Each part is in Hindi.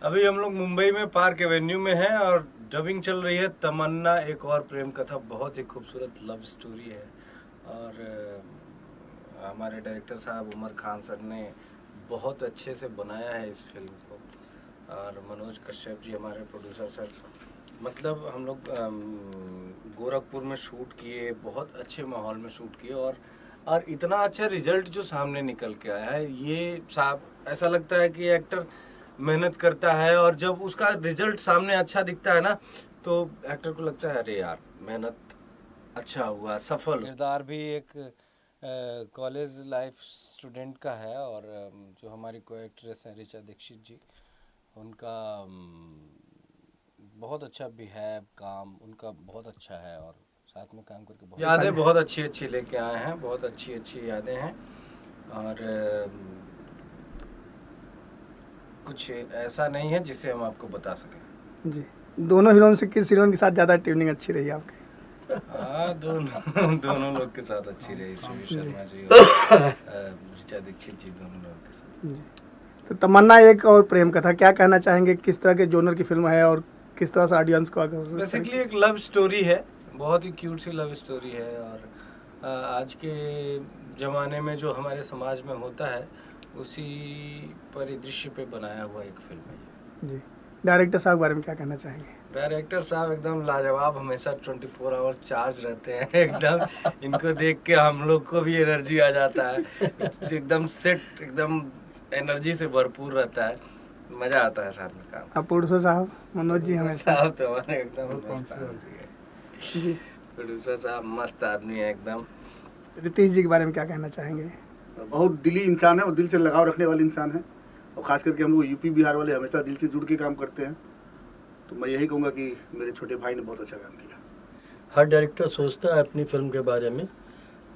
अभी हम लोग मुंबई में पार्क एवेन्यू में हैं और डबिंग चल रही है तमन्ना एक और प्रेम कथा। बहुत ही खूबसूरत लव स्टोरी है और हमारे डायरेक्टर साहब उमर खान सर ने बहुत अच्छे से बनाया है इस फिल्म को। और मनोज कश्यप जी हमारे प्रोड्यूसर सर, मतलब हम लोग गोरखपुर में शूट किए, बहुत अच्छे माहौल में शूट किए और इतना अच्छा रिजल्ट जो सामने निकल के आया है, ये साहब ऐसा लगता है कि एक्टर मेहनत करता है और जब उसका रिजल्ट सामने अच्छा दिखता है ना तो एक्टर को लगता है अरे यार मेहनत अच्छा हुआ, सफल। किरदार भी एक कॉलेज लाइफ स्टूडेंट का है और जो हमारी को एक्ट्रेस हैं ऋचा दीक्षित जी, उनका बहुत अच्छा बिहेव, काम उनका बहुत अच्छा है और साथ में काम करके बहुत यादें बहुत अच्छी अच्छी लेके आए हैं, बहुत अच्छी अच्छी यादें हैं। और कुछ ऐसा नहीं है जिसे हम आपको बता सकें। जी, दोनों हीरोइन से किस हीरोइन के साथ ज़्यादा ट्यूनिंग अच्छी रही आपकी? हाँ, दोनों लोग के साथ अच्छी रही, सुबीर शर्मा जी और ऋचा दीक्षित जी, दोनों लोग के साथ। जी, तो तमन्ना एक और प्रेम कथा, क्या कहना चाहेंगे? किस तरह के जोनर की फिल्म है और किस तरह से ऑडियंस को आकर्षित? बेसिकली एक लव स्टोरी है, बहुत ही क्यूट सी लव स्टोरी है और आज के ज़माने में जो हमारे समाज में होता है उसी परिदृश्य पे बनाया हुआ एक फिल्म है। जी, डायरेक्टर साहब के बारे में क्या कहना चाहेंगे? डायरेक्टर साहब एकदम लाजवाब, हमेशा 24 आवर्स चार्ज रहते हैं एकदम। इनको देख के हम लोग को भी एनर्जी आ जाता है, एकदम सेट, एकदम एनर्जी से भरपूर रहता है, मज़ा आता है साथ में काम। आप प्रोड्यूसर साहब मनोज जी हमेशा साहब तो हमारे एकदम मस्त आदमी है जी, प्रोड्यूसर साहब मस्त आदमी है एकदम। रितेश जी के बारे में क्या कहना चाहेंगे? बहुत दिली इंसान है और दिल से लगाव रखने वाले इंसान है और ख़ास करके हम लोग यूपी बिहार वाले हमेशा दिल से जुड़ के काम करते हैं। तो मैं यही कहूँगा कि मेरे छोटे भाई ने बहुत अच्छा काम किया। हर डायरेक्टर सोचता है अपनी फिल्म के बारे में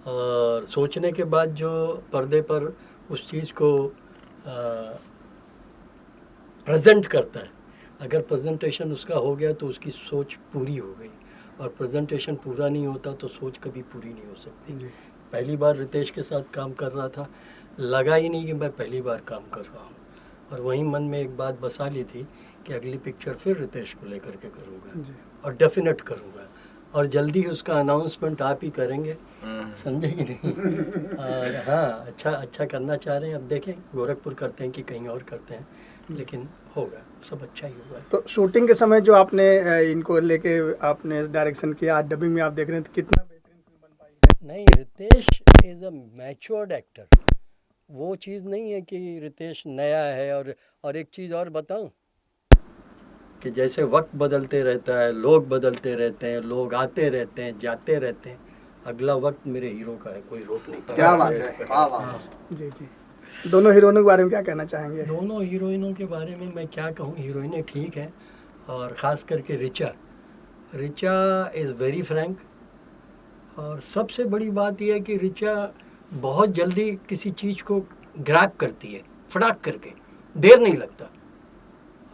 और सोचने के बाद जो पर्दे पर उस चीज़ को प्रेजेंट करता है, अगर प्रेजेंटेशन उसका हो गया तो उसकी सोच पूरी हो गई और प्रेजेंटेशन पूरा नहीं होता तो सोच कभी पूरी नहीं हो सकती। पहली बार रितेश के साथ काम कर रहा था, लगा ही नहीं कि मैं पहली बार काम कर रहा हूँ और वहीं मन में एक बात बसा ली थी कि अगली पिक्चर फिर रितेश को लेकर के करूँगा और डेफिनेट करूँगा और जल्दी ही उसका अनाउंसमेंट आप ही करेंगे, समझे कि नहीं? और हाँ, अच्छा करना चाह रहे हैं, अब देखें गोरखपुर करते हैं कि कहीं और करते हैं, लेकिन होगा, सब अच्छा ही होगा। तो शूटिंग के समय जो आपने इनको लेके आपने डायरेक्शन किया, आज डबिंग में आप देख रहे हैं तो कितना बेहतरीन फिल्म बन पाई है? नहीं, Ritesh is a matured actor, वो चीज़ नहीं है कि रितेश नया है। और एक चीज़ और बताऊं कि जैसे वक्त बदलते रहता है, लोग बदलते रहते हैं, लोग आते रहते हैं, जाते रहते हैं, अगला वक्त मेरे हीरो का है, कोई रोक नहीं। क्या बात है, वाह वाह। जी जी, दोनों हीरोइनों के बारे में क्या कहना चाहेंगे? दोनों हीरोइनों के बारे में मैं क्या कहूँ, हीरोइनें ठीक हैं और ख़ास करके ऋचा इज़ वेरी फ्रैंक और सबसे बड़ी बात यह है कि ऋचा बहुत जल्दी किसी चीज़ को ग्रैब करती है, फटाक करके, देर नहीं लगता।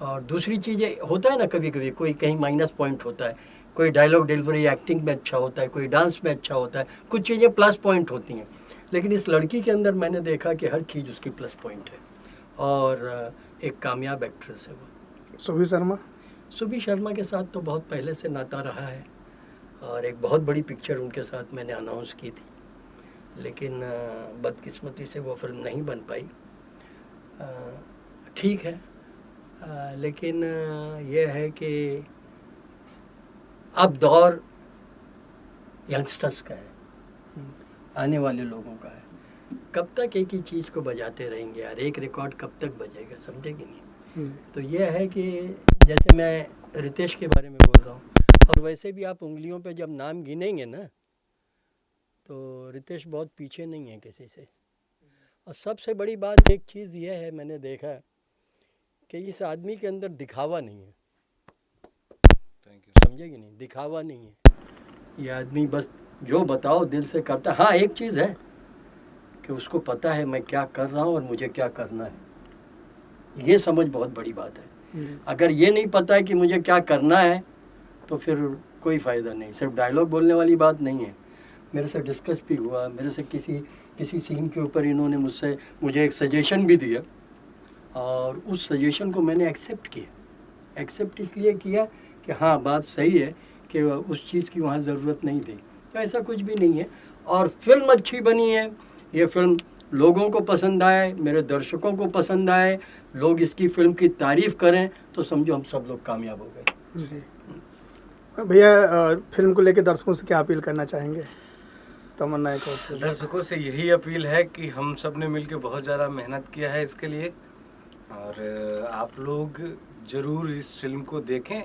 और दूसरी चीज़ें होता है ना, कभी कभी कोई कहीं माइनस पॉइंट होता है, कोई डायलॉग डिलीवरी एक्टिंग में अच्छा होता है, कोई डांस में अच्छा होता है, कुछ चीज़ें प्लस पॉइंट होती हैं, लेकिन इस लड़की के अंदर मैंने देखा कि हर चीज़ उसकी प्लस पॉइंट है और एक कामयाब एक्ट्रेस है वो। सुबीर शर्मा के साथ तो बहुत पहले से नाता रहा है और एक बहुत बड़ी पिक्चर उनके साथ मैंने अनाउंस की थी, लेकिन बदकिस्मती से वो फिल्म नहीं बन पाई। ठीक है, लेकिन यह है कि अब दौर यंगस्टर्स का है, आने वाले लोगों का है। कब तक एक ही चीज़ को बजाते रहेंगे यार, एक रिकॉर्ड कब तक बजेगा, समझे कि नहीं? तो यह है कि जैसे मैं रितेश के बारे में बोल रहा हूँ और वैसे भी आप उंगलियों पे जब नाम गिनेंगे ना तो रितेश बहुत पीछे नहीं है किसी से। और सबसे बड़ी बात एक चीज़ यह है, मैंने देखा कि इस आदमी के अंदर दिखावा नहीं है, समझे कि नहीं? दिखावा नहीं है, ये आदमी बस जो बताओ दिल से करता। हाँ, एक चीज़ है कि उसको पता है मैं क्या कर रहा हूँ और मुझे क्या करना है, ये समझ बहुत बड़ी बात है। अगर ये नहीं पता है कि मुझे क्या करना है तो फिर कोई फ़ायदा नहीं। सिर्फ डायलॉग बोलने वाली बात नहीं है। मेरे से डिस्कस भी हुआ, मेरे से किसी सीन के ऊपर इन्होंने मुझे एक सजेशन भी दिया और उस सजेशन को मैंने एक्सेप्ट इसलिए किया कि हाँ बात सही है कि उस चीज़ की वहाँ ज़रूरत नहीं थी। तो ऐसा कुछ भी नहीं है। और फिल्म अच्छी बनी है, ये फिल्म लोगों को पसंद आए, मेरे दर्शकों को पसंद आए, लोग इसकी फिल्म की तारीफ़ करें, तो समझो हम सब लोग कामयाब हो गए। जी भैया, फिल्म को लेके दर्शकों से क्या अपील करना चाहेंगे? तमन्ना एक और दर्शकों से यही अपील है कि हम सब ने मिलकर बहुत ज़्यादा मेहनत किया है इसके लिए, और आप लोग ज़रूर इस फिल्म को देखें